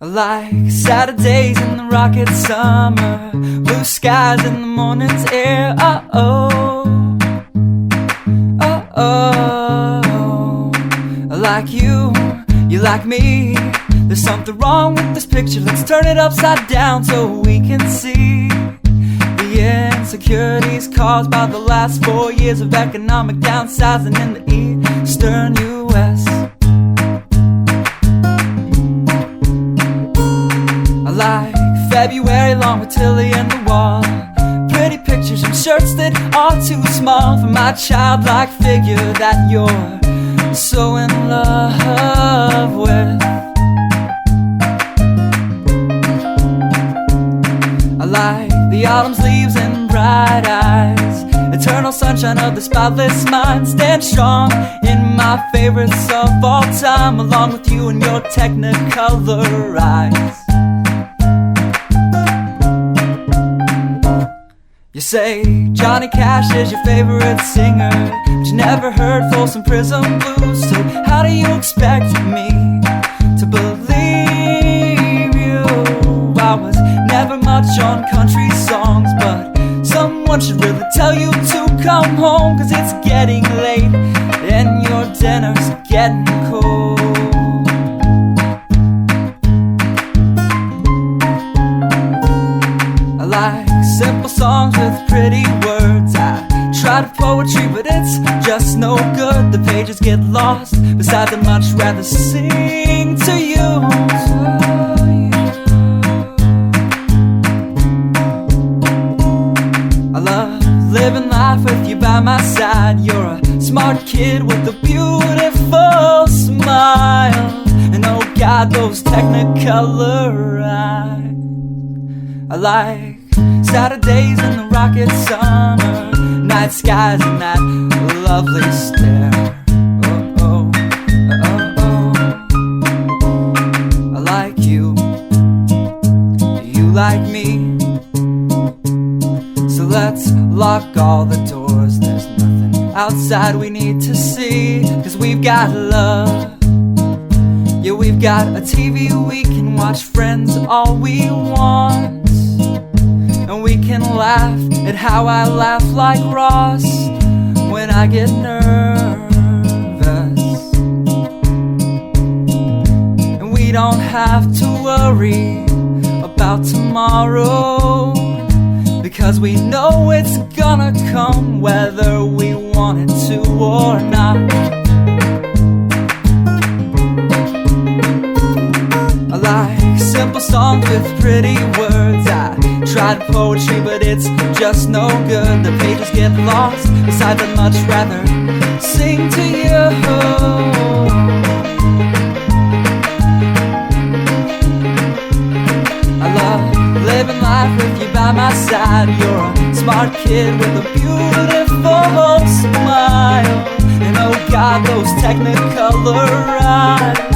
Like Saturdays in the rocket summer, blue skies in the morning's air. Oh, oh, oh, oh. Like you like me. There's something wrong with this picture. Let's turn it upside down so we can see the insecurities caused by the last 4 years of economic downsizing in the eastern U.S. Like February long with Tilly and the wall, pretty pictures and shirts that are too small for my childlike figure that you're so in love with. I like the autumn's leaves and bright eyes, eternal sunshine of the spotless mind. Stand strong in my favorites of all time, along with you and your technicolor eyes. You say Johnny Cash is your favorite singer, but you never heard Folsom Prison Blues. So how do you expect me to believe you? I was never much on country songs, but someone should really tell you to come home, 'cause it's getting late and your dinner's getting cold. I like simple songs with pretty words. I tried poetry, but it's just no good. The pages get lost. Besides, I'd much rather sing to you. I love living life with you by my side. You're a smart kid with a beautiful smile, and oh God, those technicolor eyes. I like Saturdays in the rocket summer, night skies and that lovely stare. Oh, oh, oh, oh. I like you, you like me. So let's lock all the doors, there's nothing outside we need to see, 'cause we've got love. Yeah, we've got a TV we can watch, Friends all we want. And we can laugh at how I laugh like Ross when I get nervous. And we don't have to worry about tomorrow, because we know it's gonna come whether we want it to or not. I like simple songs with pretty words. I tried poetry, but it's just no good. The pages get lost. Besides, I'd much rather sing to you. I love living life with you by my side. You're a smart kid with a beautiful smile, and oh God, those technicolor eyes.